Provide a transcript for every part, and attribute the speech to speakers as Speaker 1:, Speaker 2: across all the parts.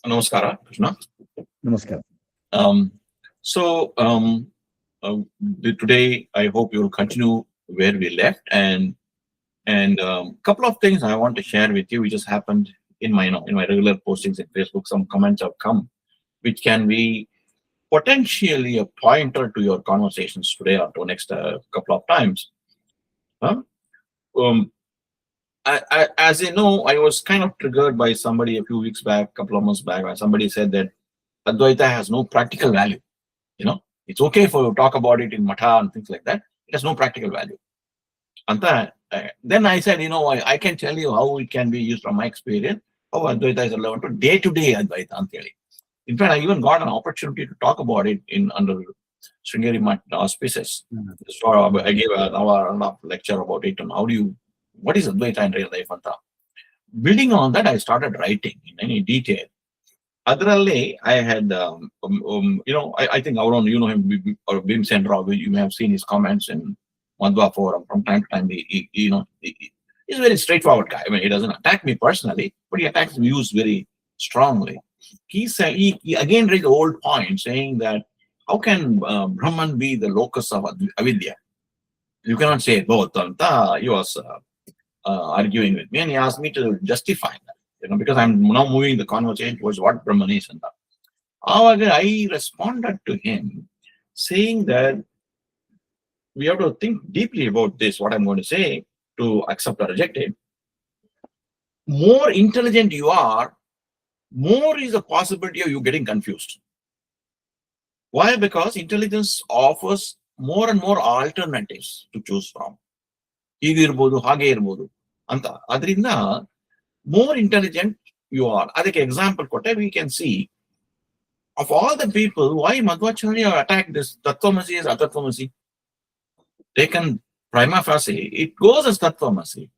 Speaker 1: Namaskara, Krishna.
Speaker 2: Namaskar.
Speaker 1: Um, so today I hope you will continue where we left, and couple of things I want to share with you, which has happened in my in my regular postings in Facebook. Some comments have come, which can be potentially a pointer to your conversations today or to next couple of times. Huh? Um, as you know, I was kind of triggered by somebody a few weeks back, couple of months back, when somebody said that Advaita has no practical value. It's okay for you to talk about it in matha and things like that. It has no practical value. Then I said, I can tell you how it can be used from my experience, how Advaita is relevant to day-to-day Advaita. Antiyali. In fact, I even got an opportunity to talk about it in under Sringeri Math auspices. So I gave an hour and a half lecture about it and what is Advaita in real life. Building on that, I started writing in any detail. Adರಲ್ಲಿ, I had, I think you know him, or Bim Sendra, you may have seen his comments in Madhva Forum from time to time. He's a very straightforward guy. I mean, he doesn't attack me personally, but he attacks views very strongly. He said, he again raised the old point, saying that how can Brahman be the locus of Avidhya? You cannot say both. He was arguing with me, and he asked me to justify that. Because I'm now moving the conversation towards what Brahman is. However, I responded to him saying that we have to think deeply about this, what I'm going to say, to accept or reject it. More intelligent you are, more is a possibility of you getting confused. Why? Because intelligence offers more and more alternatives to choose from. ಹೀಗಿರ್ಬೋದು ಹಾಗೆ ಇರ್ಬೋದು ಅಂತ. ಅದರಿಂದ more intelligent you are. Adhik example kotte, we can see of all the people, why Madhvacharya attacked this Tattvamasi as Atattvamasi. Taken prima facie, it goes as Tattvamasi.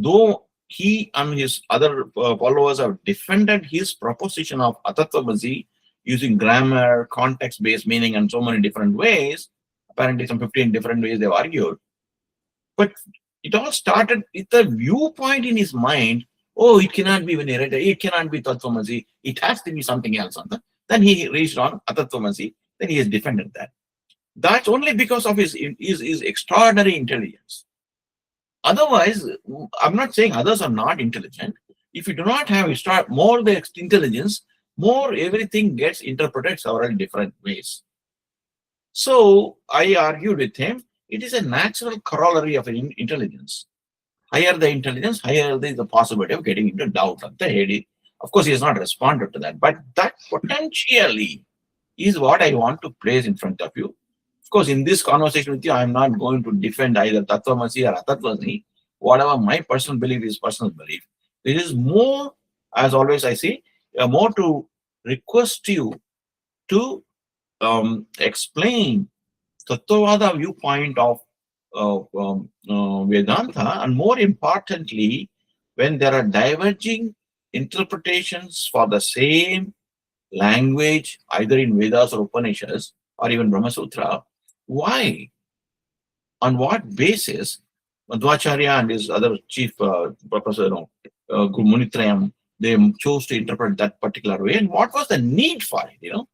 Speaker 1: Though he and his other followers have defended his proposition of Atattvamasi using grammar, context-based meaning, and so many different ways, apparently some 15 different ways they've argued. But it all started with a viewpoint in his mind. Oh, it cannot be venerated. It cannot be Tattvamasi. It has to be something else. Then he reached on Atattvamasi. Then he has defended that. That's only because of his extraordinary intelligence. Otherwise, I'm not saying others are not intelligent. If you do not have more the intelligence, more everything gets interpreted several different ways. So I argued with him. It is a natural corollary of intelligence. Higher the intelligence, higher the possibility of getting into doubt. Of course, he has not responded to that, but that potentially is what I want to place in front of you. Of course, in this conversation with you, I am not going to defend either Tattvamasi or Atattvamasi. Whatever my personal belief is personal belief. It is more, as always I say, more to request you to explain Tattva Vada viewpoint of Vedanta, and more importantly, when there are diverging interpretations for the same language, either in Vedas or Upanishads or even Brahma Sutra, why? On what basis Madhvacharya and his other chief professor, Guru Munitrayam, they chose to interpret that particular way, and what was the need for it?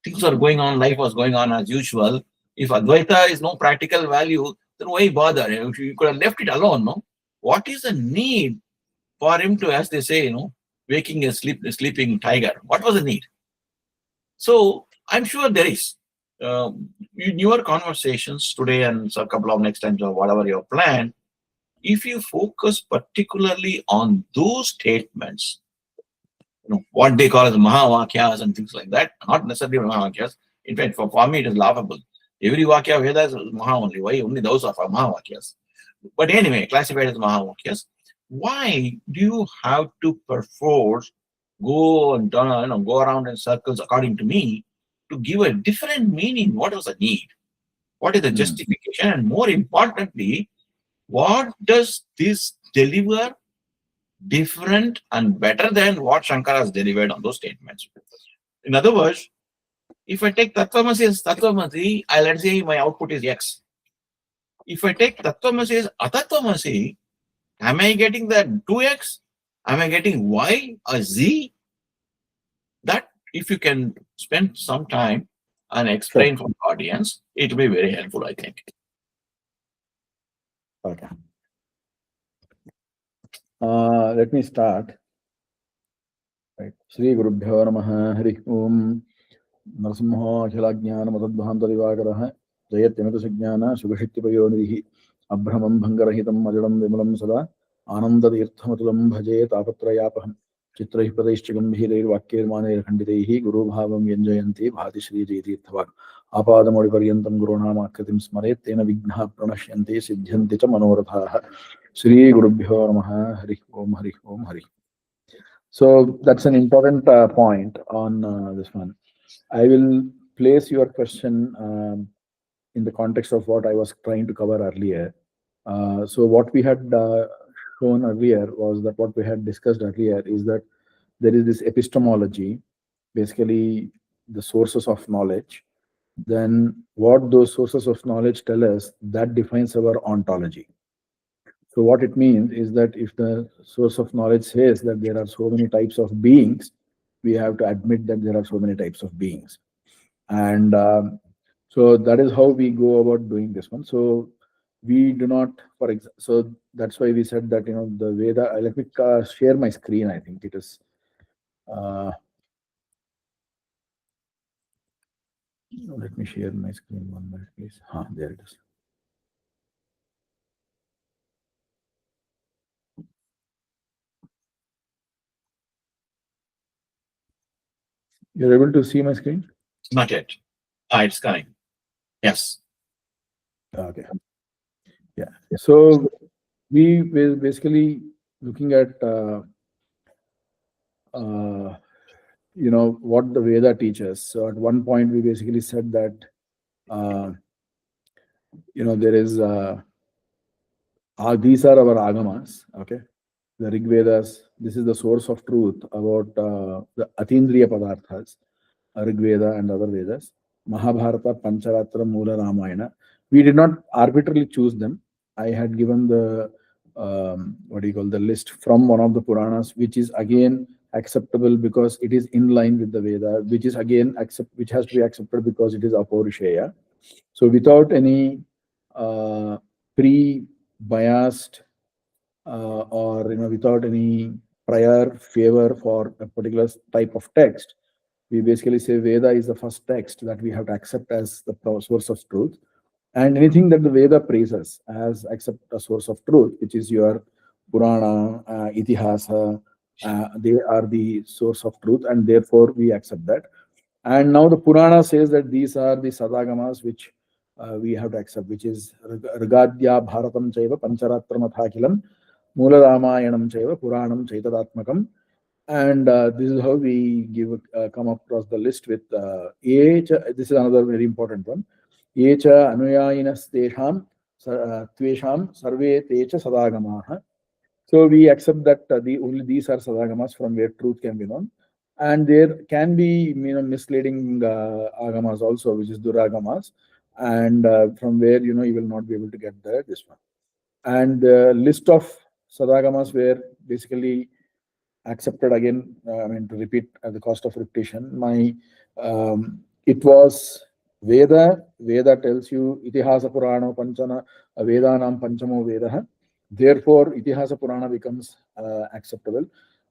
Speaker 1: Things are going on, life was going on as usual. If Advaita is no practical value, then why bother? You could have left it alone, no? What is the need for him to, as they say, waking a sleeping tiger? What was the need? So I'm sure there is. In your conversations today and a couple of next times or whatever your plan, if you focus particularly on those statements, what they call as Mahavakyas and things like that, not necessarily Mahavakyas. In fact, for me, it is laughable. Every Vakya Veda is Maha only. Why only those are Mahavakyas? But anyway, classified as Mahavakyas. Why do you have to perforce go around in circles, according to me, to give a different meaning? What was the need? What is the justification? And more importantly, what does this deliver different and better than what Shankara has delivered on those statements? In other words, if I take Tattvamasi as Tattvamasi, let's say my output is X. If I take Tattvamasi as Atattvamasi, am I getting that 2X? Am I getting Y or Z? if you can spend some time and explain for the audience, it will be very helpful, I think.
Speaker 2: Okay. Let me start. Right. Shri Gurubhyo Namaha Hari Om Narasimha Akhilagyana Matadbhanta Divagaraha Jayatyamita Sajnana Sugashitipayonidhi Abhramam Bhangarahitam Majalam Vimalam Sada Ananda Tirthamatulam Bhaje Tapatrayapaham Chitrahi Pradeshchagam Bhireir Vakkirmanair Khanditaihi Guru Bhavam Yanjayanti Bhati Shri Jaitirthavad Apadamodi Paryantam Gurunama Kritim Smaret Tena Vignaha Pranashyanti Siddhyanti Cha Manorathaha Shri Gurubhyo Namaha Hari Om Hari Om Hari. So that's an important point on this one. I will place your question in the context of what I was trying to cover earlier. So what we had shown earlier was that what we had discussed earlier is that there is this epistemology, basically the sources of knowledge. Then what those sources of knowledge tell us, that defines our ontology. So what it means is that if the source of knowledge says that there are so many types of beings, we have to admit that there are so many types of beings. And so that is how we go about doing this one. So we do not, for example, so that's why we said that, the Veda, let me share my screen. I think it is, let me share my screen 1 minute, please. There it is. You're able to see my screen?
Speaker 1: Not yet. It's coming. Yes.
Speaker 2: Okay. Yeah. So we were basically looking at, what the Veda teaches. So at one point we basically said that, there is, these are our agamas, okay? The Rig Vedas, this is the source of truth about the Atindriya Padarthas, Rig Veda and other Vedas. Mahabharata, Pancharatra, Mula Ramayana. We did not arbitrarily choose them. I had given the, the list from one of the Puranas, which is again acceptable because it is in line with the Veda, which is again which has to be accepted because it is Apaurusheya. So without any pre-biased or without any prior favor for a particular type of text, we basically say Veda is the first text that we have to accept as the source of truth. And anything that the Veda praises as accept a source of truth, which is your Purana, Itihasa, they are the source of truth, and therefore we accept that. And now the Purana says that these are the Sadagamas which we have to accept, which is Rigadya Bharatam Chaiva Pancharatramathakilam Mula Ramayanam Chaiva Puranam Chaitadatmakam. And this is how we come across the list with this is another very important one. Echa Anuyayinas Tesham Tvesham Sarve Techa Sadagamaha. So we accept that only these are Sadagamas from where truth can be known. And there can be misleading agamas also, which is Duragamas, and from where you will not be able to get this one. And the list of Sadagamas were basically accepted again. To repeat at the cost of repetition, it was Veda. Veda tells you Itihasa Purana Panchana Vedanam Panchamo Vedaha. Therefore, Itihasa Purana becomes acceptable.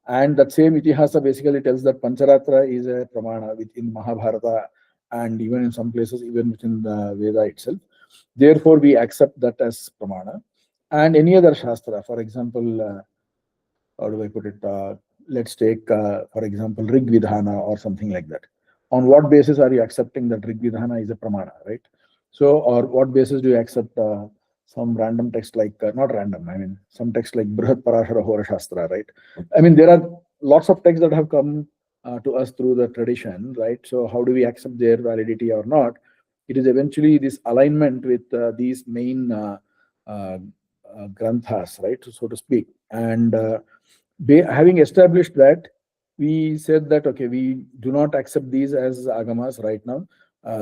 Speaker 2: And that same Itihasa basically tells that Pancharatra is a Pramana within Mahabharata and even in some places, even within the Veda itself. Therefore, we accept that as Pramana. And any other Shastra, for example, how do I put it? Let's take, for example, Rig Vidhana or something like that. On what basis are you accepting that Rig Vidhana is a Pramana, right? So, or what basis do you accept some random text like, not random, some text like Brihat Parashara Hora Shastra, right? There are lots of texts that have come to us through the tradition, right? So how do we accept their validity or not? It is eventually this alignment with these main granthas, right? So to speak. And having established that, we said that, okay, we do not accept these as agamas right now.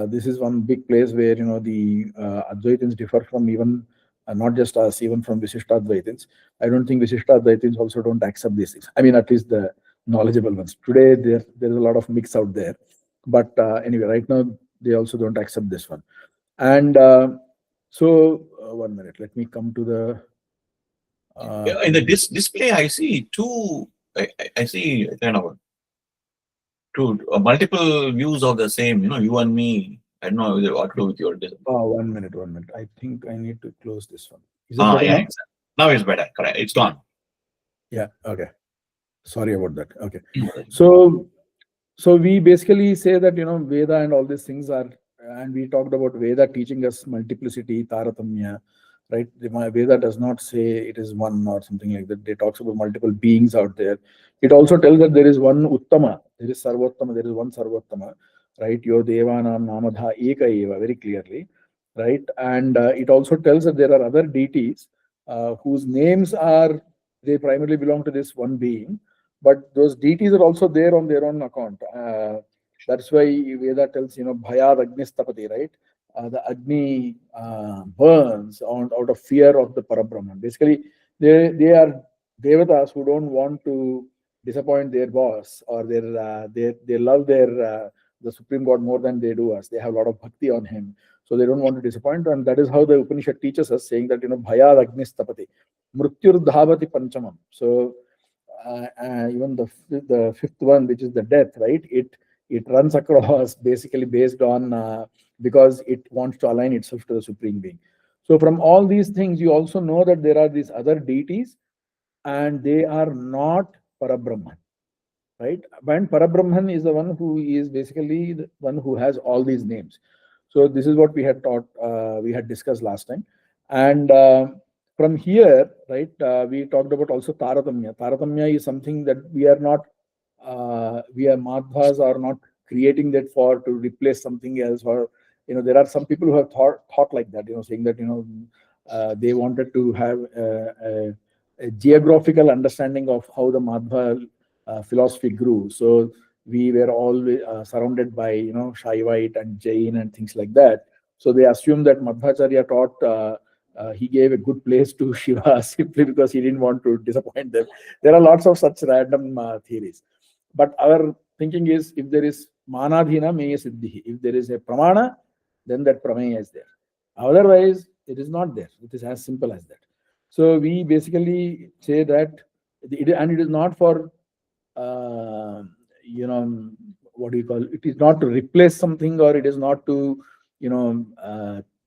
Speaker 2: This is one big place where, the Advaitins differ from even, not just us, even from Visishtadvaitins. I don't think Visishtadvaitins also don't accept these things. At least the knowledgeable ones. Today, there's a lot of mix out there. But anyway, right now, they also don't accept this one. And one minute, let me come to the.
Speaker 1: In the display, I see two. I see kind of two multiple views of the same. You and me. I don't know what to do with your.
Speaker 2: 1 minute, 1 minute. I think I need to close this one. Is it better
Speaker 1: Yeah,
Speaker 2: now?
Speaker 1: exactly. Now it's better. Correct. It's gone.
Speaker 2: Yeah. Okay. Sorry about that. Okay. So we basically say that Veda and all these things are, and we talked about Veda teaching us multiplicity, taratamya, right? Veda does not say it is one or something like that. It talks about multiple beings out there. It also tells that there is one Uttama, there is Sarvottama, there is one Sarvottama, right? Yo Devanam Namadha Eka Eva, very clearly, right? And it also tells that there are other deities whose names are, they primarily belong to this one being, but those deities are also there on their own account. That's why Veda tells, Bhayad Agnistapati, right? The Agni burns out of fear of the Parabrahman. Basically, they are devatas who don't want to disappoint their boss, or they love the Supreme God more than they do us. They have a lot of bhakti on him, so they don't want to disappoint. And that is how the Upanishad teaches us, saying that Bhayad Agnistapati, Mrityur Dhavati Panchamam. So even the fifth one, which is the death, right? It runs across basically based on because it wants to align itself to the Supreme Being. So from all these things, you also know that there are these other deities, and they are not Parabrahman, right? And Parabrahman is the one who is basically the one who has all these names. So this is what we had taught, we had discussed last time. And from here, right, we talked about also Taratamya. Taratamya is something that we are not, we are Madhvas are not creating that to replace something else. Or, there are some people who have thought like that, saying that, they wanted to have a geographical understanding of how the Madhva philosophy grew. So we were always surrounded by, Shaivite and Jain and things like that. So they assumed that Madhvacharya taught, he gave a good place to Shiva simply because he didn't want to disappoint them. There are lots of such random theories. But our thinking is, if there is Manadhina Meya Siddhi, if there is a Pramana, then that Prameya is there. Otherwise, it is not there. It is as simple as that. So we basically say that, and it is not for, what do you call it? It is not to replace something, or it is not to,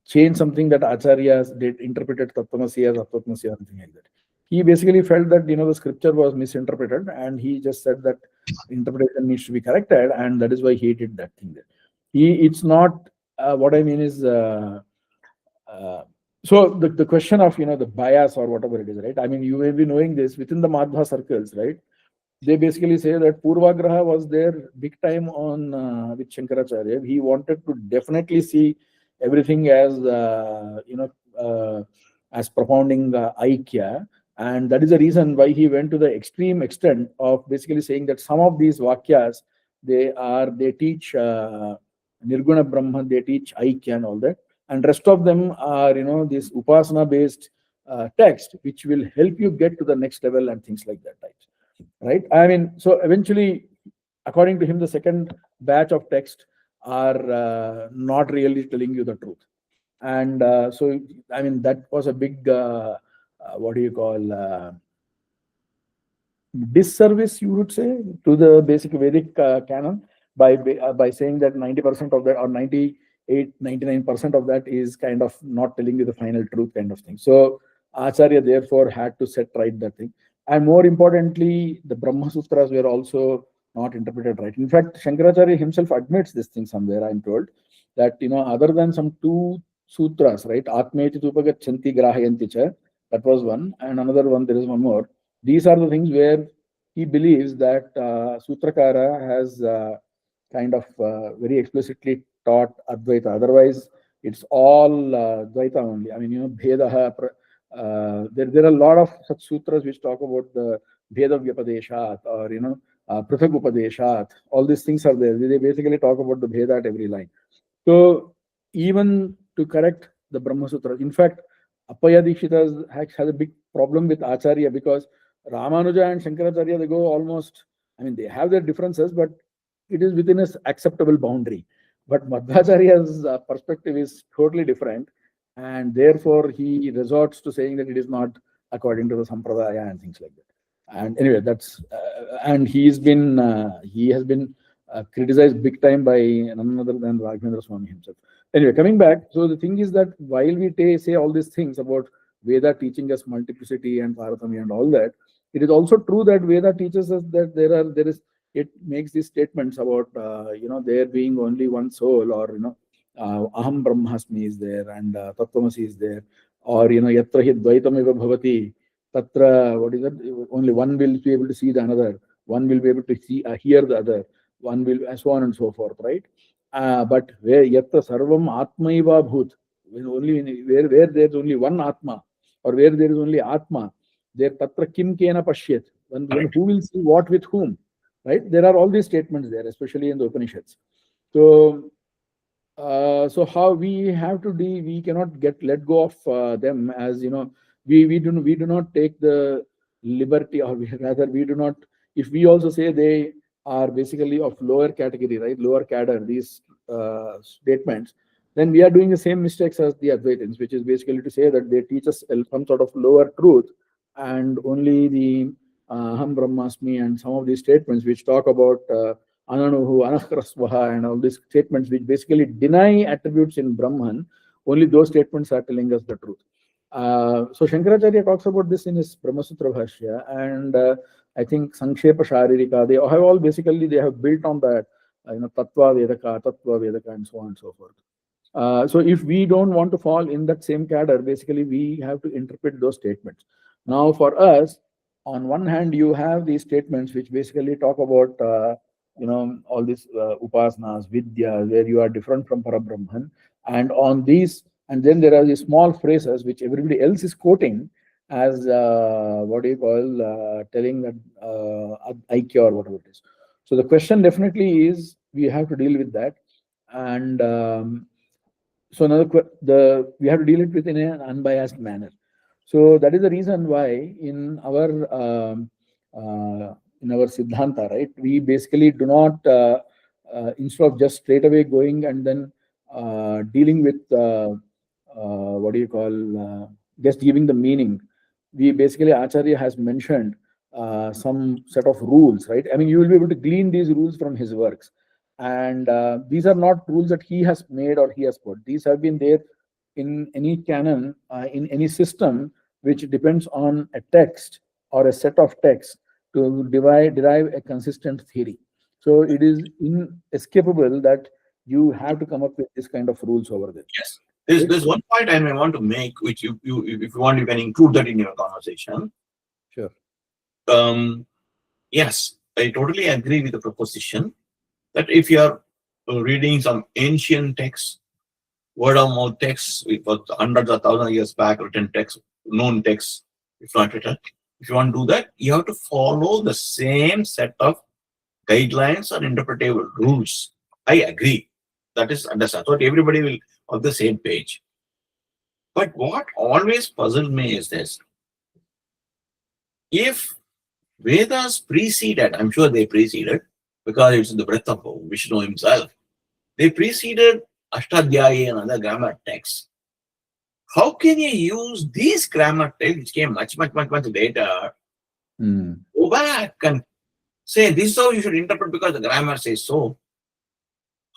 Speaker 2: change something that acharyas did, interpreted Tattvamasi as Attvamasi or something like that. He basically felt that, the scripture was misinterpreted, and he just said that interpretation needs to be corrected, and that is why he did that thing there. It's not, what I mean is, so the question of, the bias or whatever it is, right? I mean, you may be knowing this within the Madhva circles, right? They basically say that Purvagraha was there big time on with Shankaracharya. He wanted to definitely see everything as as propounding Aikya, and that is the reason why he went to the extreme extent of basically saying that some of these Vakyas, they teach Nirguna Brahma, they teach Aikya and all that, and rest of them are this Upasana based text which will help you get to the next level and things like that, right? I mean, so eventually, according to him, the second batch of text are not really telling you the truth. And so, I mean, that was a big, what do you call, disservice, you would say, to the basic Vedic canon by saying that 90% of that, or 99% of that is kind of not telling you the final truth kind of thing. So Acharya therefore had to set right that thing. And more importantly, the Brahma Sutras were also not interpreted right. In fact, Shankaracharya himself admits this thing somewhere, I'm told, that, other than some two sutras, right? Atmeti Tupagachanti Grahayanti Cha, that was one. And another one, there is one more. These are the things where he believes that Sutrakara has kind of very explicitly taught Advaita. Otherwise, it's all Dvaita only. I mean, Bhedaha. There are a lot of such sutras which talk about the Bheda Vyapadeshat, or Prithak Upadeshat. All these things are there. They basically talk about the Bheda at every line. So even to correct the Brahma Sutra, in fact, Appaya Dikshita has a big problem with Acharya, because Ramanuja and Shankaracharya, they go almost I mean, they have their differences, but it is within a acceptable boundary. But Madhvacharya's perspective is totally different, and therefore he resorts to saying that it is not according to the sampradaya and things like that. And anyway, that's and he has been criticized big time by none other than Raghavendra Swami himself. Anyway, coming back, so the thing is that while we say all these things about Veda teaching us multiplicity and Paratamya and all that, it is also true that Veda teaches us that there is, it makes these statements about there being only one soul, or Aham Brahmasmi is there, and Tattvamasi is there, or Yatra hi Dvaitam eva bhavati, Tatra, what is that? Only one will be able to see the another, one will be able to see hear the other, one will, and so on and so forth, right? But where Yatra Sarvam Atmaiva Bhut, where there's only one Atma, or where there is only Atma, there Tatra Kim Kena Pashyat, when who will see what with whom, right? There are all these statements there, especially in the Upanishads. So, so how we have to we cannot let go of them, as we do not take the liberty, or rather we do not, if we also say they are basically of lower category, right, lower cadre, these statements, then we are doing the same mistakes as the Advaitins, which is basically to say that they teach us some sort of lower truth, and only the Aham Brahmasmi and some of these statements which talk about Ananuhu, Anahrasvaha, and all these statements which basically deny attributes in Brahman, only those statements are telling us the truth. So Shankaracharya talks about this in his Brahmasutra Bhashya, and I think Sankshepa Sharirika, they have all basically, they have built on that, Tattva Vedaka, and so on and so forth. So if we don't want to fall in that same cadre, basically we have to interpret those statements. Now for us, on one hand, you have these statements which basically talk about all these upasanas, vidya, where you are different from Parabrahman, and on these, and then there are these small phrases which everybody else is quoting as telling that Aikya or whatever it is. So the question definitely is, we have to deal with that, and so now we have to deal it with in an unbiased manner. So that is the reason why in our Siddhanta, right, we basically do not instead of just straight away going and then dealing with just giving the meaning, we basically, Acharya has mentioned some set of rules, right? I mean, you will be able to glean these rules from his works, and these are not rules that he has made or he has put. These have been there in any canon, in any system which depends on a text or a set of texts to derive a consistent theory. So it is inescapable that you have to come up with this kind of rules over there.
Speaker 1: Yes. There's one point I may want to make, which if you want, you can include that in your conversation.
Speaker 2: Sure.
Speaker 1: Yes, I totally agree with the proposition that if you are reading some ancient text, word of mouth text, with hundreds of thousands of years back written text, known text, if not written, if you want to do that, you have to follow the same set of guidelines or interpretable rules. I agree. That is understand. So everybody will on the same page. But what always puzzled me is this. If Vedas preceded, I'm sure they preceded, because it's in the breath of Vishnu himself, they preceded Ashtadhyayi and other grammar texts. How can you use these grammar texts, which came much later, go back and say this is how you should interpret because the grammar says so?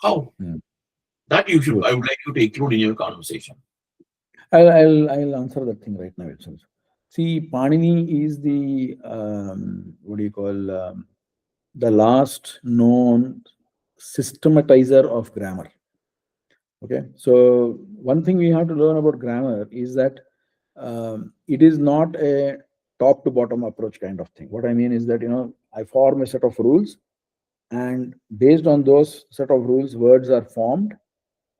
Speaker 1: How? That you should. I would like you to include in your conversation.
Speaker 2: I'll answer that thing right now itself. See, Panini is the the last known systematizer of grammar. Okay, so one thing we have to learn about grammar is that it is not a top to bottom approach kind of thing. What I mean is that I form a set of rules, and based on those set of rules, words are formed,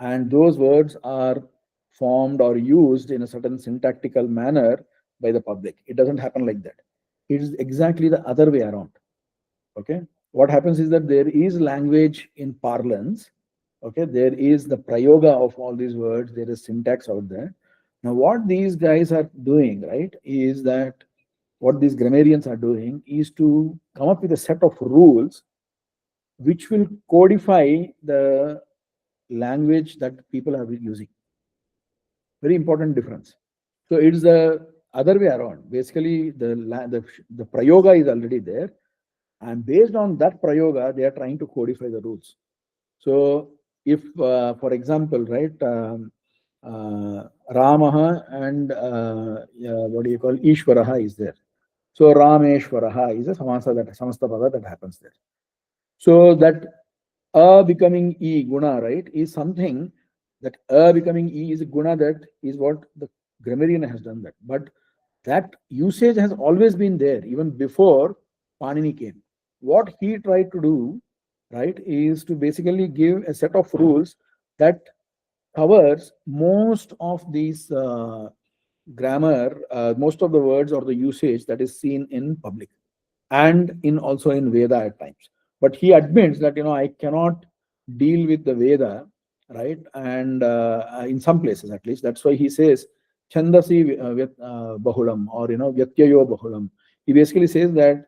Speaker 2: and those words are formed or used in a certain syntactical manner by the public. It doesn't happen like that. It is exactly the other way around. Okay, what happens is that there is language in parlance. Okay, there is the prayoga of all these words, there is syntax out there. Now what these guys are doing, right, is that what these grammarians are doing is to come up with a set of rules which will codify the language that people are using. Very important difference. So it's the other way around. Basically, the prayoga is already there, and based on that prayoga, they are trying to codify the rules. So if, for example, right, Ramaha and what do you call Ishwaraha is there. So Rameshwaraha is a samasta that happens there. So that a becoming e guna, right, is something that a becoming e is a guna, that is what the grammarian has done that. But that usage has always been there even before Panini came. What he tried to do, right, is to basically give a set of rules that covers most of these grammar, most of the words or the usage that is seen in public and in also in Veda at times. But he admits that, I cannot deal with the Veda, right? And in some places at least, that's why he says Chandasi Bahulam, or Vyatyayo Bahulam. He basically says that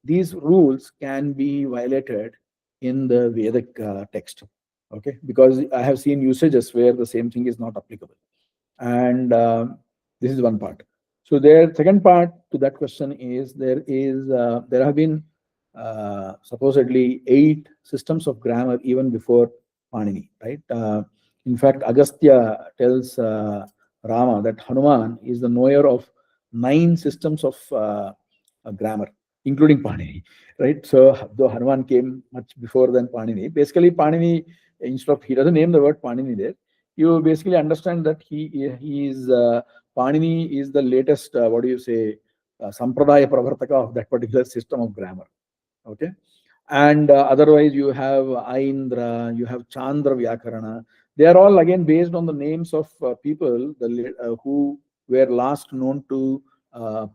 Speaker 2: these rules can be violated in the Vedic text. Okay, because I have seen usages where the same thing is not applicable, and this is one part. So the second part to that question is there have been supposedly 8 systems of grammar even before Panini, right? In fact, Agastya tells Rama that Hanuman is the knower of 9 systems of grammar, including Panini, right? So though Hanuman came much before than Panini, basically Panini, instead of, he doesn't name the word Panini there, you basically understand that he is Panini is the latest Sampradaya Pravartaka of that particular system of grammar. Okay, and otherwise you have Aindra, you have Chandra Vyakarana. They are all again based on the names of people who were last known to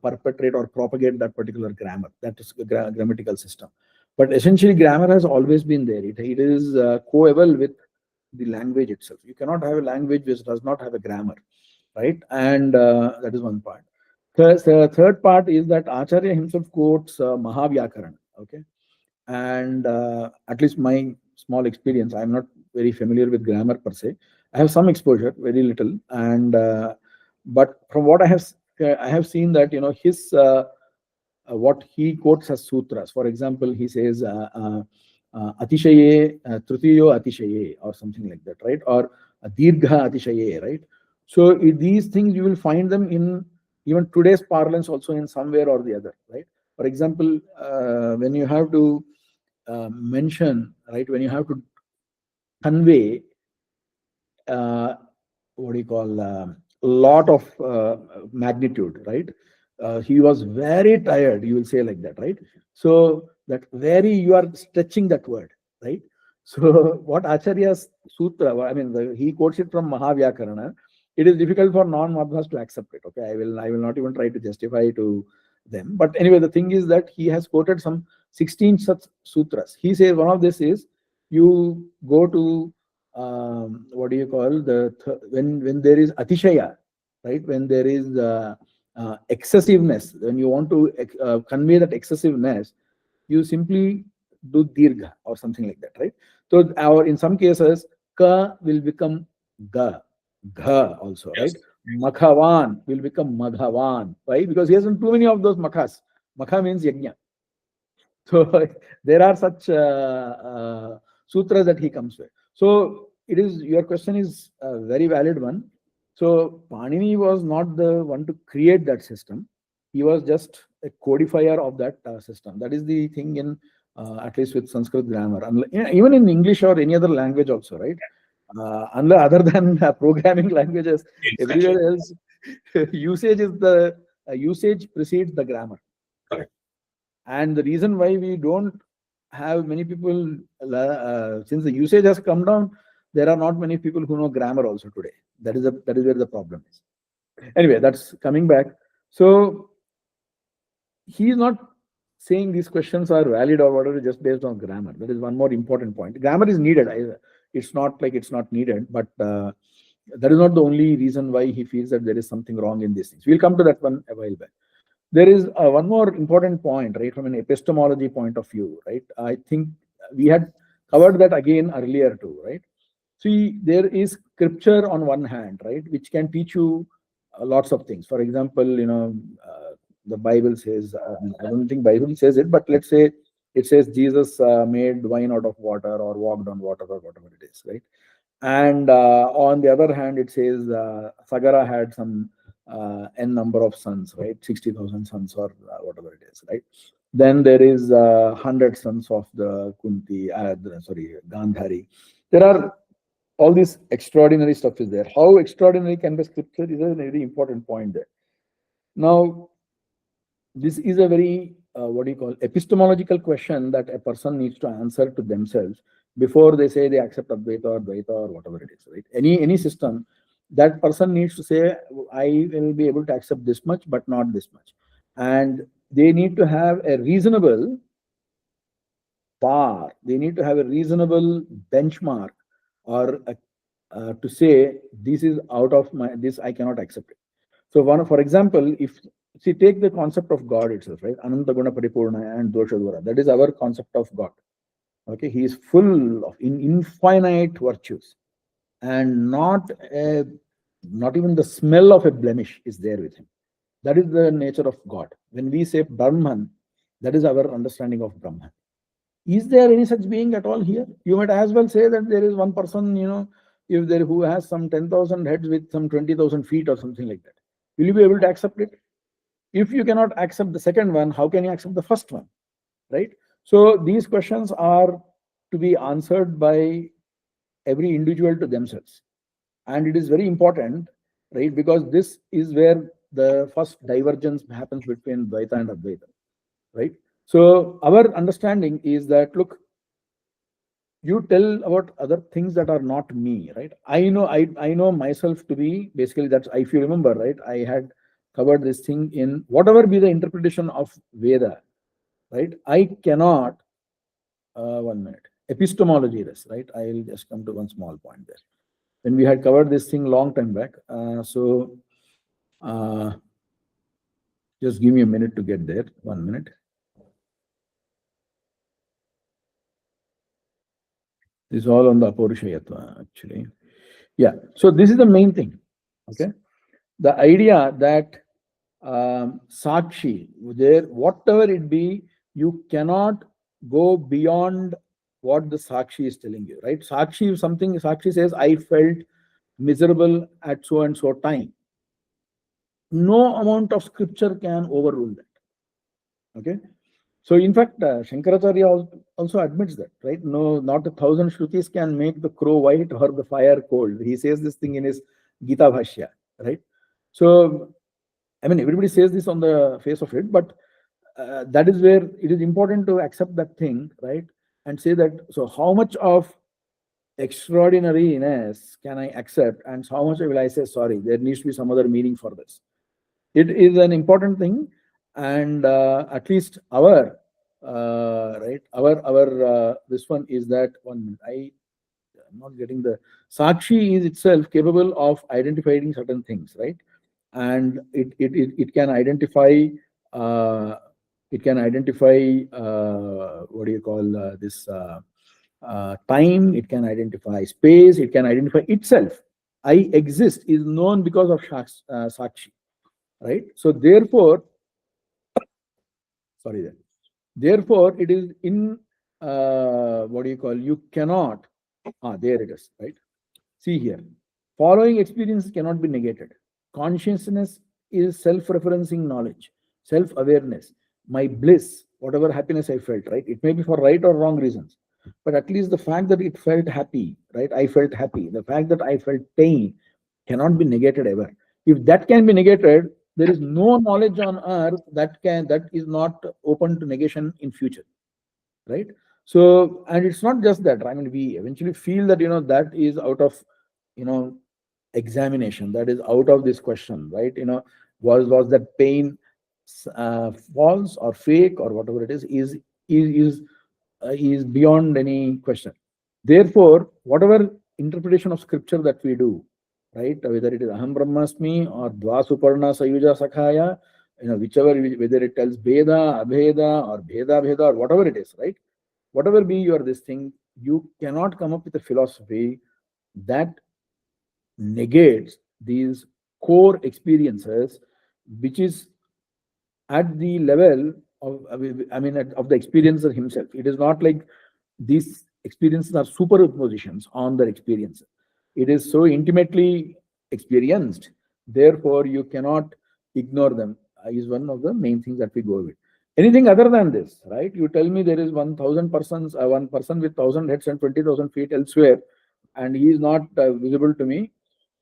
Speaker 2: perpetrate or propagate that particular grammar. That is the grammatical system. But essentially, grammar has always been there. It is coeval with the language itself. You cannot have a language which does not have a grammar, right? And that is one part. The third part is that Acharya himself quotes Mahavyakarana. Okay, and at least my small experience, I'm not very familiar with grammar per se. I have some exposure, very little, and but from what I have seen that his what he quotes as sutras. For example, he says Atishaye Trutiyo Atishaye or something like that, right? Or Dirgha Atishaye, right? So these things you will find them in even today's parlance also in somewhere or the other, right? For example, when you have to mention, right, when you have to convey what do you call a lot of magnitude, right? He was very tired, you will say like that, right? So that you are stretching that word, right? So what Acharya's sutra, I mean, he quotes it from Mahavyakarana. It is difficult for non-Madhvas to accept it. Okay, I will not even try to justify to them. But anyway, the thing is that he has quoted some 16 such sutras. He says one of this is you go to what do you call when there is atishaya, right? When there is excessiveness, when you want to convey that excessiveness, you simply do dirgha or something like that, right? So in some cases, ka will become ga, gha also,
Speaker 1: Yes.
Speaker 2: right? Makhavan will become madhavan. Why? Because he has too many of those makhas. Makha means yajna. So there are such sutras that he comes with. So your question is a very valid one. So Panini was not the one to create that system. He was just a codifier of that system. That is the thing in at least with Sanskrit grammar. Even in English or any other language also, right? Unless other than programming languages,
Speaker 1: Exactly.
Speaker 2: everywhere else, usage precedes the grammar.
Speaker 1: Correct.
Speaker 2: And the reason why we don't have many people, since the usage has come down, there are not many people who know grammar also today. That is where the problem is. Anyway, that's coming back. So he is not saying these questions are valid or whatever just based on grammar. That is one more important point. Grammar is needed. It's not like it's not needed, but that is not the only reason why he feels that there is something wrong in these things. We'll come to that one a while back. There is one more important point, right, from an epistemology point of view, right? I think we had covered that again earlier too, right? See, there is scripture on one hand, right, which can teach you lots of things. For example, the Bible says, I don't think Bible says it, but let's say it says Jesus made wine out of water or walked on water or whatever it is, right? And on the other hand, it says Sagara had some n number of sons, right? 60,000 sons or whatever it is, right? Then there is 100 sons of the Kunti, Gandhari. There are all this extraordinary stuff is there. How extraordinary can the scripture is a very important point there. Now, this is a very epistemological question that a person needs to answer to themselves before they say they accept Advaita or Dvaita or whatever it is, right? Any system, that person needs to say, I will be able to accept this much, but not this much. And they need to have a reasonable bar. They need to have a reasonable benchmark or to say, this is out of this, I cannot accept it. So for example, if take the concept of God itself, right? Ananta Guna Paripurna and Dosha Dvara. That is our concept of God. Okay, he is full of infinite virtues, and not even the smell of a blemish is there with him. That is the nature of God. When we say Brahman, that is our understanding of Brahman. Is there any such being at all here? You might as well say that there is one person, if there who has some 10,000 heads with some 20,000 feet or something like that. Will you be able to accept it? If you cannot accept the second one, how can you accept the first one, right? So these questions are to be answered by every individual to themselves. And it is very important, right? Because this is where the first divergence happens between Dvaita and Advaita, right? So our understanding is that, look, you tell about other things that are not me, right? I know myself to be basically that's, if you remember, right? I had covered this thing in whatever be the interpretation of Veda, right? I cannot, one minute, epistemology this, right? I will just come to one small point there. When we had covered this thing long time back, just give me a minute to get there, 1 minute. This is all on the Apaurusha actually. Yeah, so this is the main thing, okay? The idea that Sakshi, there, whatever it be, you cannot go beyond what the Sakshi is telling you, right? Sakshi, something, Sakshi says, I felt miserable at so and so time. No amount of scripture can overrule that, okay? So in fact, Shankaracharya also admits that, right? No, not 1,000 Shrutis can make the crow white or the fire cold. He says this thing in his Gita Bhashya, right? So, I mean, everybody says this on the face of it, but that is where it is important to accept that thing, right? And say that, so how much of extraordinariness can I accept, and how much will I say, sorry, there needs to be some other meaning for this. It is an important thing, and at least our this one is that, 1 minute, I'm not getting the Sakshi is itself capable of identifying certain things, right? And it can identify what do you call this time, it can identify space, it can identify itself. I exist is known because of Sakshi, right? So therefore, therefore it is in you cannot, there it is, right? See here, following experiences cannot be negated. Consciousness is self-referencing knowledge, self-awareness, my bliss, whatever happiness I felt, right? It may be for right or wrong reasons, but at least the fact that it felt happy, right? I felt happy. The fact that I felt pain cannot be negated ever. If that can be negated, there is no knowledge on earth that is not open to negation in future, right? So, and it's not just that. I mean, we eventually feel that that is out of examination, that is out of this question, right? Was that pain false or fake or whatever it is beyond any question. Therefore, whatever interpretation of scripture that we do, right, whether it is Aham Brahmasmi or Dvasuparna Sayuja Sakhaya, whichever, whether it tells Veda, Abheda, or Bheda, Bheda, or whatever it is, right? Whatever be your this thing, you cannot come up with a philosophy that negates these core experiences, which is at the level of, of the experiencer himself. It is not like these experiences are superpositions on the experience. It is so intimately experienced, therefore you cannot ignore them, is one of the main things that we go with. Anything other than this, right? You tell me there is 1,000 persons, one person with 1,000 heads and 20,000 feet elsewhere, and he is not visible to me.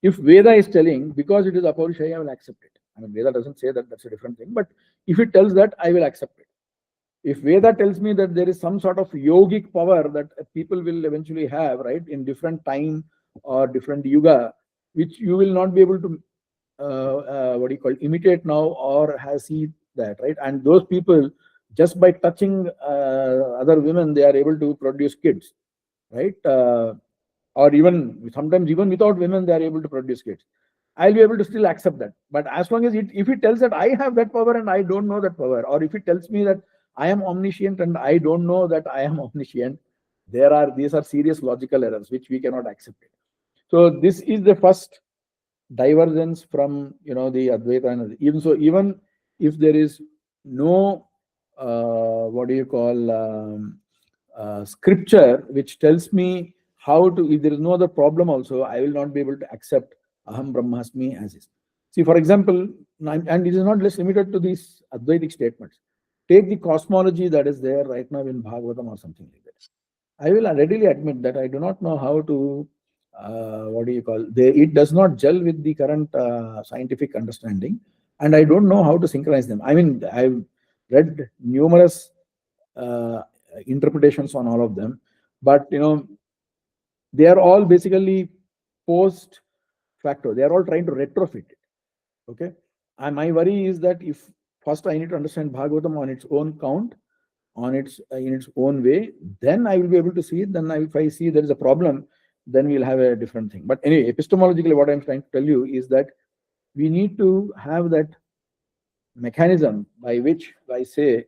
Speaker 2: If Veda is telling, because it is Apaurishaya, I will accept it. I mean, Veda doesn't say that, that's a different thing. But if it tells that, I will accept it. If Veda tells me that there is some sort of yogic power that people will eventually have, right, in different time or different yuga, which you will not be able to, imitate now or see that, right? And those people, just by touching other women, they are able to produce kids, right? Or even sometimes even without women, they are able to produce kids. I'll be able to still accept that. But as long as if it tells that I have that power and I don't know that power, or if it tells me that I am omniscient and I don't know that I am omniscient, these are serious logical errors which we cannot accept it. So this is the first divergence from the Advaita, and even if there is no scripture which tells me how to, if there is no other problem also, I will not be able to accept Aham Brahmasmi as is. See, for example, and it is not less limited to these Advaitic statements. Take the cosmology that is there right now in Bhagavatam or something like that. I will readily admit that I do not know how to, it does not gel with the current scientific understanding, and I don't know how to synchronize them. I mean, I've read numerous interpretations on all of them, but they are all basically post facto. They are all trying to retrofit it. Okay, and my worry is that if first I need to understand Bhagavatam on its own count, on its in its own way, then I will be able to see it. Then if I see there is a problem, then we'll have a different thing. But anyway, epistemologically, what I'm trying to tell you is that we need to have that mechanism by which I say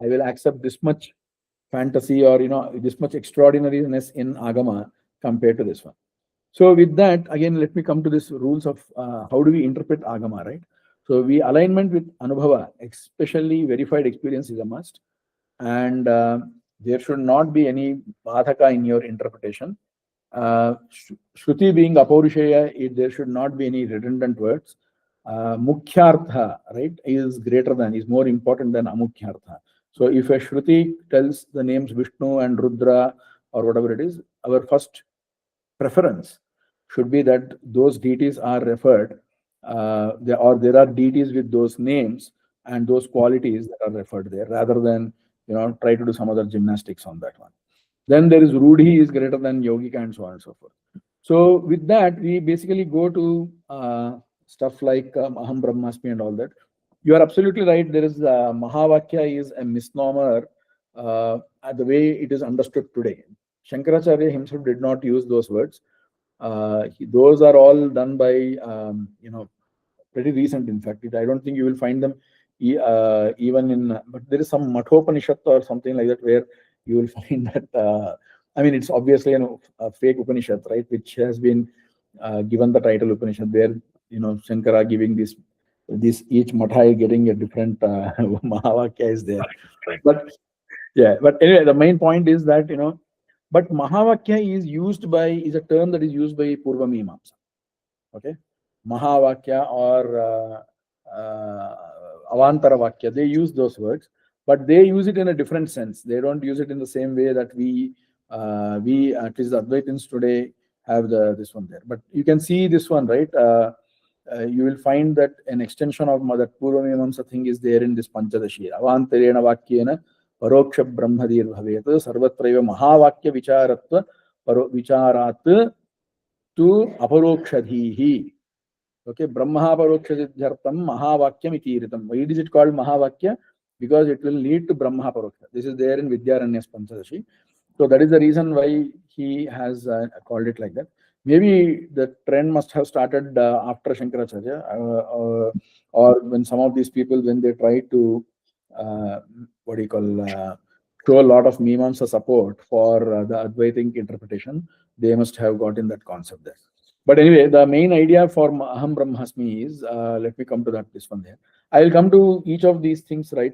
Speaker 2: I will accept this much fantasy or this much extraordinariness in Agama compared to this one. So with that, again, let me come to this rules of how do we interpret Agama, right? So we alignment with Anubhava, especially verified experience, is a must. And there should not be any Badhaka in your interpretation. Shruti being Apaurishaya, there should not be any redundant words. Mukhyartha, right, is greater than, is more important than Amukhyartha. So if a Shruti tells the names Vishnu and Rudra or whatever it is, our first preference should be that those deities are referred, there are deities with those names and those qualities that are referred there, rather than try to do some other gymnastics on that one. Then there is Rudhi is greater than Yogika and so on and so forth. So with that, we basically go to stuff like Aham Brahmasmi and all that. You are absolutely right. There is Mahavakya is a misnomer the way it is understood today. Shankaracharya himself did not use those words. Those are all done by pretty recent. In fact, I don't think you will find them even in. But there is some Mathopanishad or something like that where you will find that. I mean, it's obviously a fake Upanishad, right? Which has been given the title Upanishad, where Shankara giving this each Mathai getting a different Mahavakya is there.
Speaker 1: Right.
Speaker 2: But yeah, but anyway, the main point is that but Mahavakya is a term that is used by Purva Mimamsa. Okay, Mahavakya or Avantara Vakya, they use those words, but they use it in a different sense. They don't use it in the same way that we at least the Advaitins today have this one there. But you can see this one, right? You will find that an extension of that Purva Mimamsa thing is there in this Panchadashi. Avantarena Vakyena Paroksha Brahmadir Bhavet Sarvatraiva Mahavakya Vicharatva Vicharat to Aparokshadhihi. Okay, Brahma Parokshadhyartam Mahavakyam Itiritam. Why is it called Mahavakya? Because it will lead to Brahma Paroksha. This is there in Vidyaranyas Panchadashi. So that is the reason why he has called it like that. maybe the trend must have started after Shankaracharya, or when some of these people, when they try to, what do you call, show a lot of Mimamsa support for the Advaitic interpretation, they must have gotten that concept there. But anyway, the main idea for Aham Brahmasmi is, let me come to that, this one there. I will come to each of these things, right,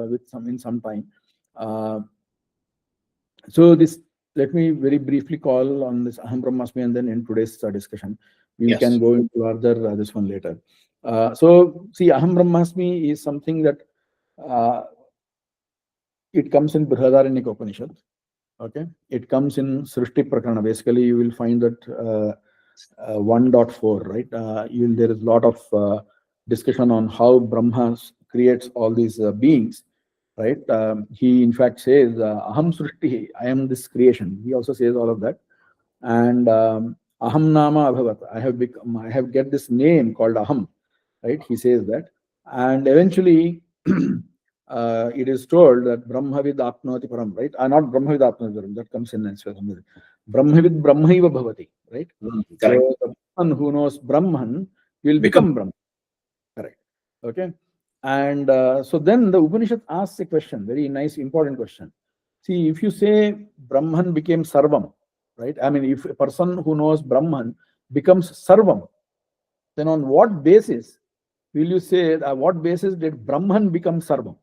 Speaker 2: with some in some time. So this, let me very briefly call on this Aham Brahmasmi, and then in today's discussion, we
Speaker 1: Yes.
Speaker 2: can go into further this one later. So see, Aham Brahmasmi is something that it comes in Brihadaranyaka Upanishad. Okay, it comes in Srishti Prakarana. Basically, you will find that 1.4, right? There is a lot of discussion on how Brahma creates all these beings, right? He in fact says, Aham Srishti, I am this creation. He also says all of that. And Aham Nama Abhavat, I have get this name called Aham, right? He says that. And eventually, it is told that Brahmavid Apnoti Param, right? Not Brahmavid Apnoti Param, that comes in answer. Brahmavid Brahmaiva Bhavati, right?
Speaker 1: Correct.
Speaker 2: So the person who knows Brahman will become Brahman. Correct. Okay. And so then the Upanishad asks a question, very nice, important question. See, if you say Brahman became Sarvam, right? I mean, if a person who knows Brahman becomes Sarvam, then on what basis will you say, what basis did Brahman become Sarvam?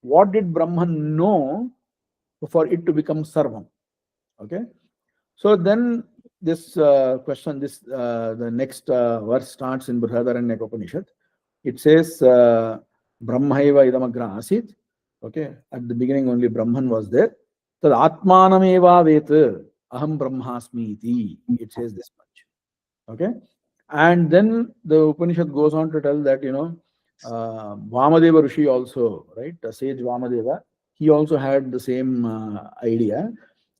Speaker 2: What did Brahman know for it to become Sarvam? Okay. So then this question, the next verse starts in Brihadaranyaka Upanishad. It says, Brahmaiva idamagra asit. Okay. At the beginning only Brahman was there. Tad atmanameva vet aham brahmasmi iti. It says this much. Okay. And then the Upanishad goes on to tell that, Vamadeva Rishi also, right? The sage Vamadeva, he also had the same idea.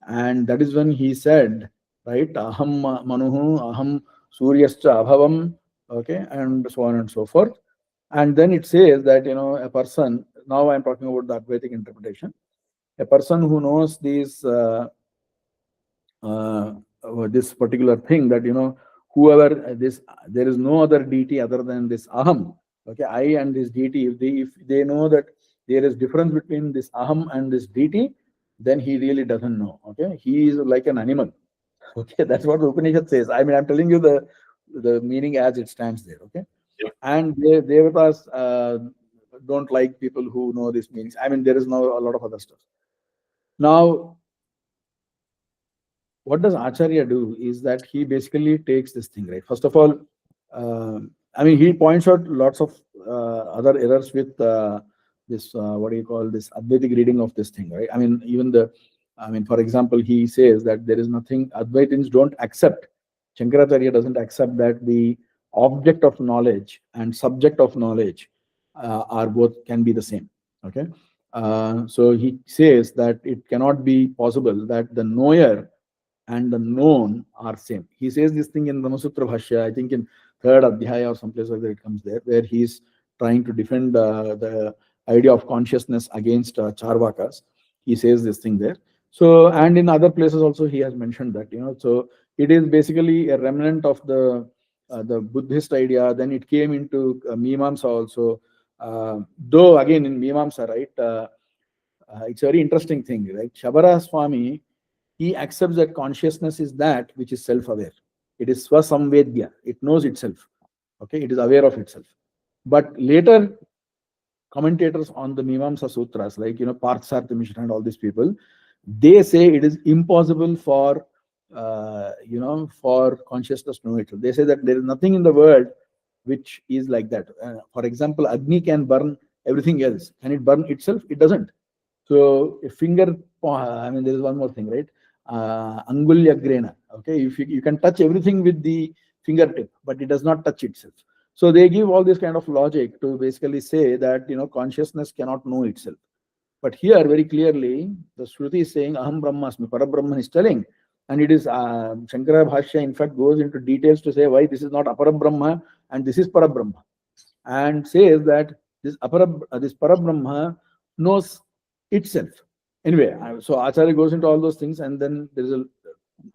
Speaker 2: And that is when he said, right, Aham Manuhu, Aham Suryascha Abhavam, okay, and so on and so forth. And then it says that, a person, now I'm talking about the Advaitic interpretation, a person who knows these, this particular thing, that, whoever this, there is no other deity other than this Aham, okay, I and this deity, if they know that there is difference between this Aham and this deity, then he really doesn't know. Okay, he is like an animal. Okay, that's what the Upanishad says. I mean, I'm telling you the meaning as it stands there. Okay,
Speaker 1: Yep.
Speaker 2: and Devatas don't like people who know these meanings. I mean, there is now a lot of other stuff. Now, what does Acharya do is that he basically takes this thing, right? First of all, I mean, he points out lots of other errors with this, what do you call this, Advaitic reading of this thing, right? I mean, for example, he says that there is nothing, Advaitins don't accept, Shankaracharya doesn't accept that the object of knowledge and subject of knowledge can be the same, okay? So he says that it cannot be possible that the knower and the known are same. He says this thing in Brahmasutra Bhashya, I think in 3rd Adhyaya or someplace like that it comes there, where he's trying to defend the idea of consciousness against Charvakas. He says this thing there. So, and in other places also he has mentioned that, so it is basically a remnant of the Buddhist idea. Then it came into Mimamsa also. Though again in Mimamsa, right, it's a very interesting thing, right? Shabara Swami, he accepts that consciousness is that which is self-aware. It is swasamvedya. It knows itself. Okay, it is aware of itself. But later, commentators on the Mimamsa Sutras, like Parthsartha Mishra and all these people, they say it is impossible for for consciousness to know itself. They say that there is nothing in the world which is like that. For example, Agni can burn everything else. Can it burn itself? It doesn't. So a finger, I mean, there is one more thing, right? Angulya grena. Okay, if you can touch everything with the fingertip, but it does not touch itself. So they give all this kind of logic to basically say that consciousness cannot know itself. But here, very clearly, the Shruti is saying Aham Brahmasmi, Parabrahman is telling, and it is Shankara Bhashya in fact goes into details to say why this is not Aparabrahma and this is Parabrahma, and says that this Parabrahma knows itself. Anyway, so Acharya goes into all those things, and then there is a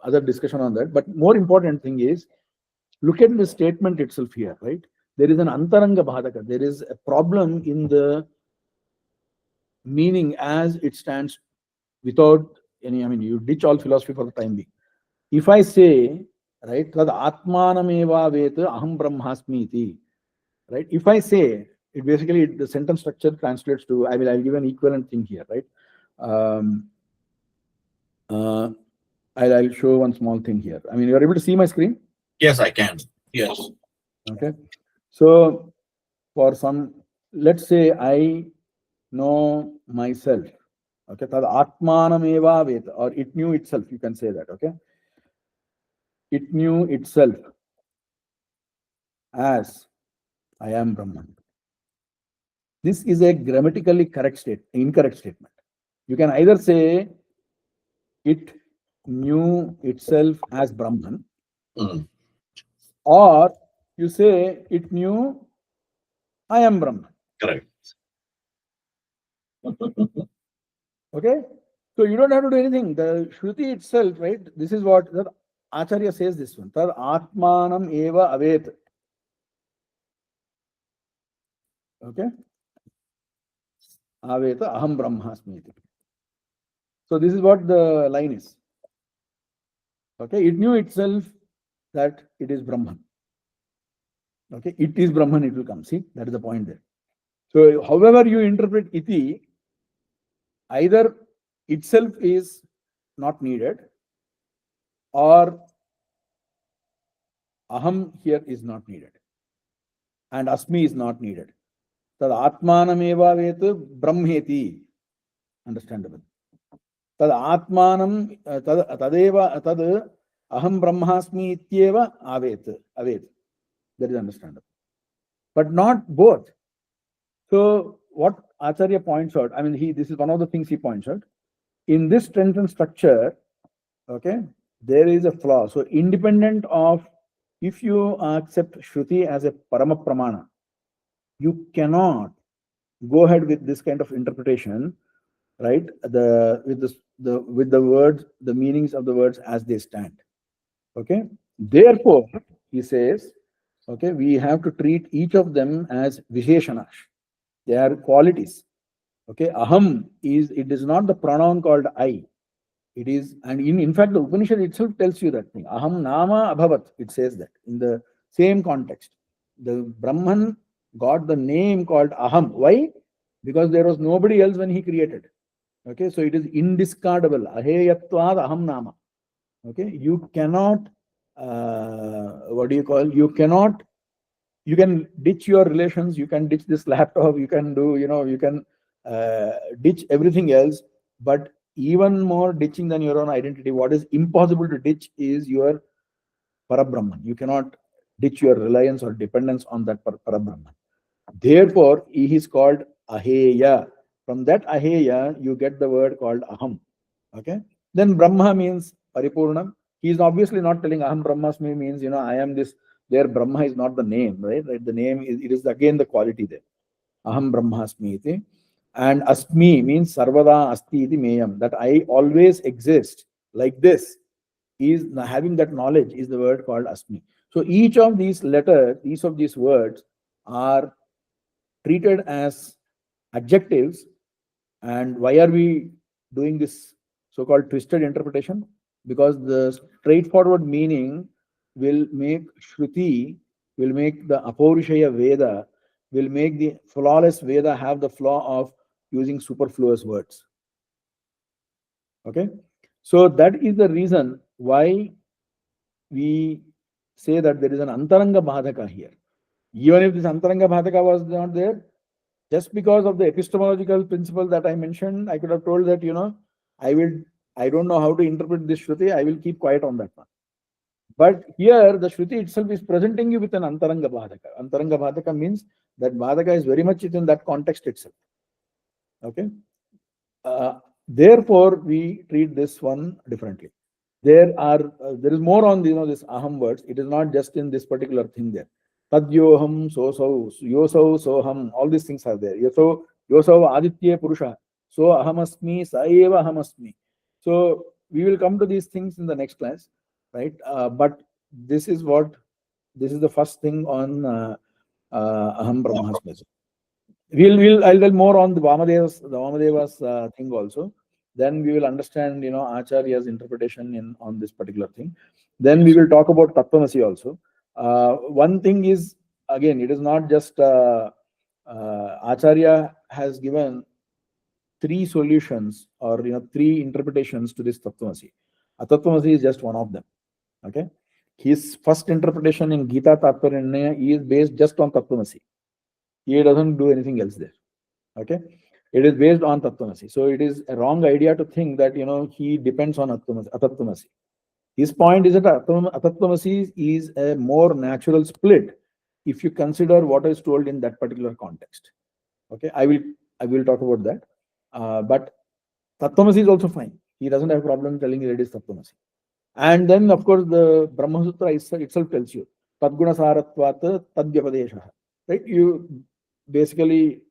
Speaker 2: other discussion on that. But more important thing is, look at the statement itself here, right? There is an antaranga bhadaka. There is a problem in the meaning as it stands without any, I mean, you ditch all philosophy for the time being. If I say, right, tad atmanameva veta aham brahmasmi iti, right? If I say, it basically, the sentence structure translates to, I'll give an equivalent thing here, right? I'll show one small thing here. I mean, you're able to see my screen?
Speaker 1: Yes, I can. Yes.
Speaker 2: Okay. So for some, let's say I know myself. Okay. Tad atmanameva veta, or it knew itself. You can say that. Okay. It knew itself as I am Brahman. This is a grammatically incorrect statement. You can either say it knew itself as Brahman, or you say it knew I am Brahman.
Speaker 1: Correct.
Speaker 2: Okay, so you don't have to do anything. The Shruti itself, right? This is what the Acharya says. This one, Tad Atmanam eva avet. Okay, aveta aham brahmasmi. So this is what the line is. Okay, it knew itself that it is Brahman. Okay, it is Brahman, it will come. See, that is the point there. So however you interpret iti, either itself is not needed, or aham here is not needed, and asmi is not needed. Tad atmanam eva vetu brahmeti. Understandable. Tad atmanam tadeva tad aham brahmasmi ityeva avet. That is understandable. But not both. So what Acharya points out, I mean, this is one of the things he points out. In this sentence structure, okay, there is a flaw. So independent of, if you accept Shruti as a Parama Pramana, you cannot go ahead with this kind of interpretation, right? With the words, the meanings of the words as they stand. Okay. Therefore, he says, okay, we have to treat each of them as Visheshanash. They are qualities. Okay, aham it is not the pronoun called I. It is, and in fact, the Upanishad itself tells you that thing. Aham nama abhavat. It says that in the same context. The Brahman got the name called aham. Why? Because there was nobody else when he created. Okay, so it is indiscardable. Aheyatvad aham nama. Okay, you cannot, you can ditch your relations, you can ditch this laptop, you can do, you can ditch everything else, but even more ditching than your own identity, what is impossible to ditch is your Parabrahman. You cannot ditch your reliance or dependence on that Parabrahman. Therefore, he is called Aheya. From that Aheya, you get the word called Aham. Okay. Then Brahma means Paripurnam. He is obviously not telling Aham Brahmasmi means, I am this. There, Brahma is not the name, right? The name is, it is again the quality there. Aham Brahmasmi iti. And Asmi means Sarvada Asti iti Meyam, that I always exist like this. Is having that knowledge is the word called Asmi. So each of these letters, each of these words are treated as adjectives. And why are we doing this so-called twisted interpretation? Because the straightforward meaning will make Shruti, will make the Apaurishaya Veda, will make the flawless Veda have the flaw of using superfluous words. Okay, so that is the reason why we say that there is an Antaranga Bhadaka here. Even if this Antaranga Bhadaka was not there, just because of the epistemological principle that I mentioned, I could have told that, I don't know how to interpret this Shruti, I will keep quiet on that one. But here, the Shruti itself is presenting you with an Antaranga Bhadaka. Antaranga Bhadaka means that Bhadaka is very much within that context itself. Okay. Therefore, we treat this one differently. There is more on this aham words. It is not just in this particular thing there. Tadyoham, so, yosau, soham, all these things are there. Yosau aditya purusha, so ahamasmi, saeva ahamasmi. So we will come to these things in the next class, right? But this is the first thing on Aham Brahmasmi. I'll tell more on the Vamadevas thing also. Then we will understand, Acharya's interpretation on this particular thing. Then we will talk about Tattvamasi also. One thing is, again, it is not just Acharya has given 3 solutions or 3 interpretations to this Tattvamasi. Tattvamasi is just one of them. Okay, his first interpretation in Gita Tattparya Nirnaya is based just on Tattvamasi. He doesn't do anything else there. Okay, it is based on Tattvamasi. So it is a wrong idea to think that he depends on Tattvamasi. His point is that Tattvamasi is a more natural split if you consider what is told in that particular context. Okay, I will talk about that. But Tattvamasi is also fine. He doesn't have a problem telling you it is Tattvamasi. And then, of course, the Brahma Sutra itself tells you Tadguna Saratvat Tadvyapadesha. Right? You basically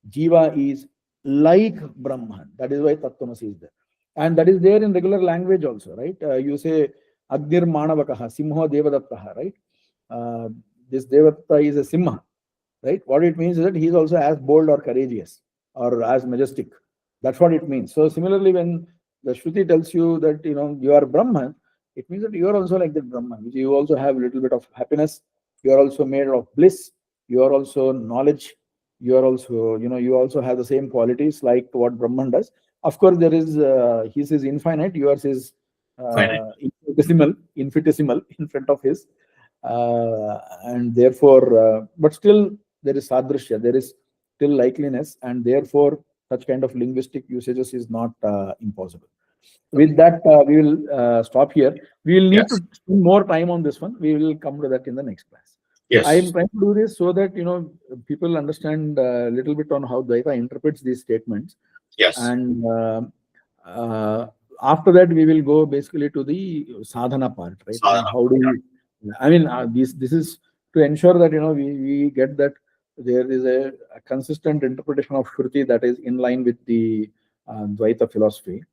Speaker 2: Jiva is like Brahman. That is why Tattvamasi is there. And that is there in regular language also, right? You say Agdir Manavakaha, Simho Devadattaha, right? This Devadatta is a Simha, right? What it means is that he is also as bold or courageous or as majestic. That's what it means. So similarly, when the Shruti tells you that you are Brahman, it means that you are also like that Brahman. You also have a little bit of happiness. You are also made of bliss. You are also knowledge. You are also, you also have the same qualities like what Brahman does. Of course, there is his is infinite. Yours is infinitesimal in front of his, and therefore, but still there is sadrishya. There is still likeliness, and therefore such kind of linguistic usages is not impossible. With that, we will stop here. We will need to spend more time on this one. We will come to that in the next class.
Speaker 1: Yes.
Speaker 2: I am trying to do this so that people understand a little bit on how Dvaita interprets these statements.
Speaker 1: Yes.
Speaker 2: And after that, we will go basically to the sadhana part, right?
Speaker 1: Sadhana.
Speaker 2: How do we? I mean, this is to ensure that we get that there is a consistent interpretation of Shruti that is in line with the Dvaita philosophy.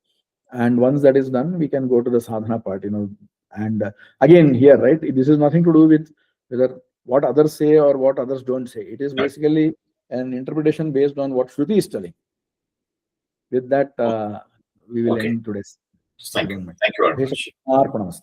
Speaker 2: And once that is done, we can go to the sadhana part, and again here, right? This is nothing to do with whether what others say or what others don't say. It is basically an interpretation based on what Shruti is telling. With that, we will end today's.
Speaker 1: Thank you. Thank you very much.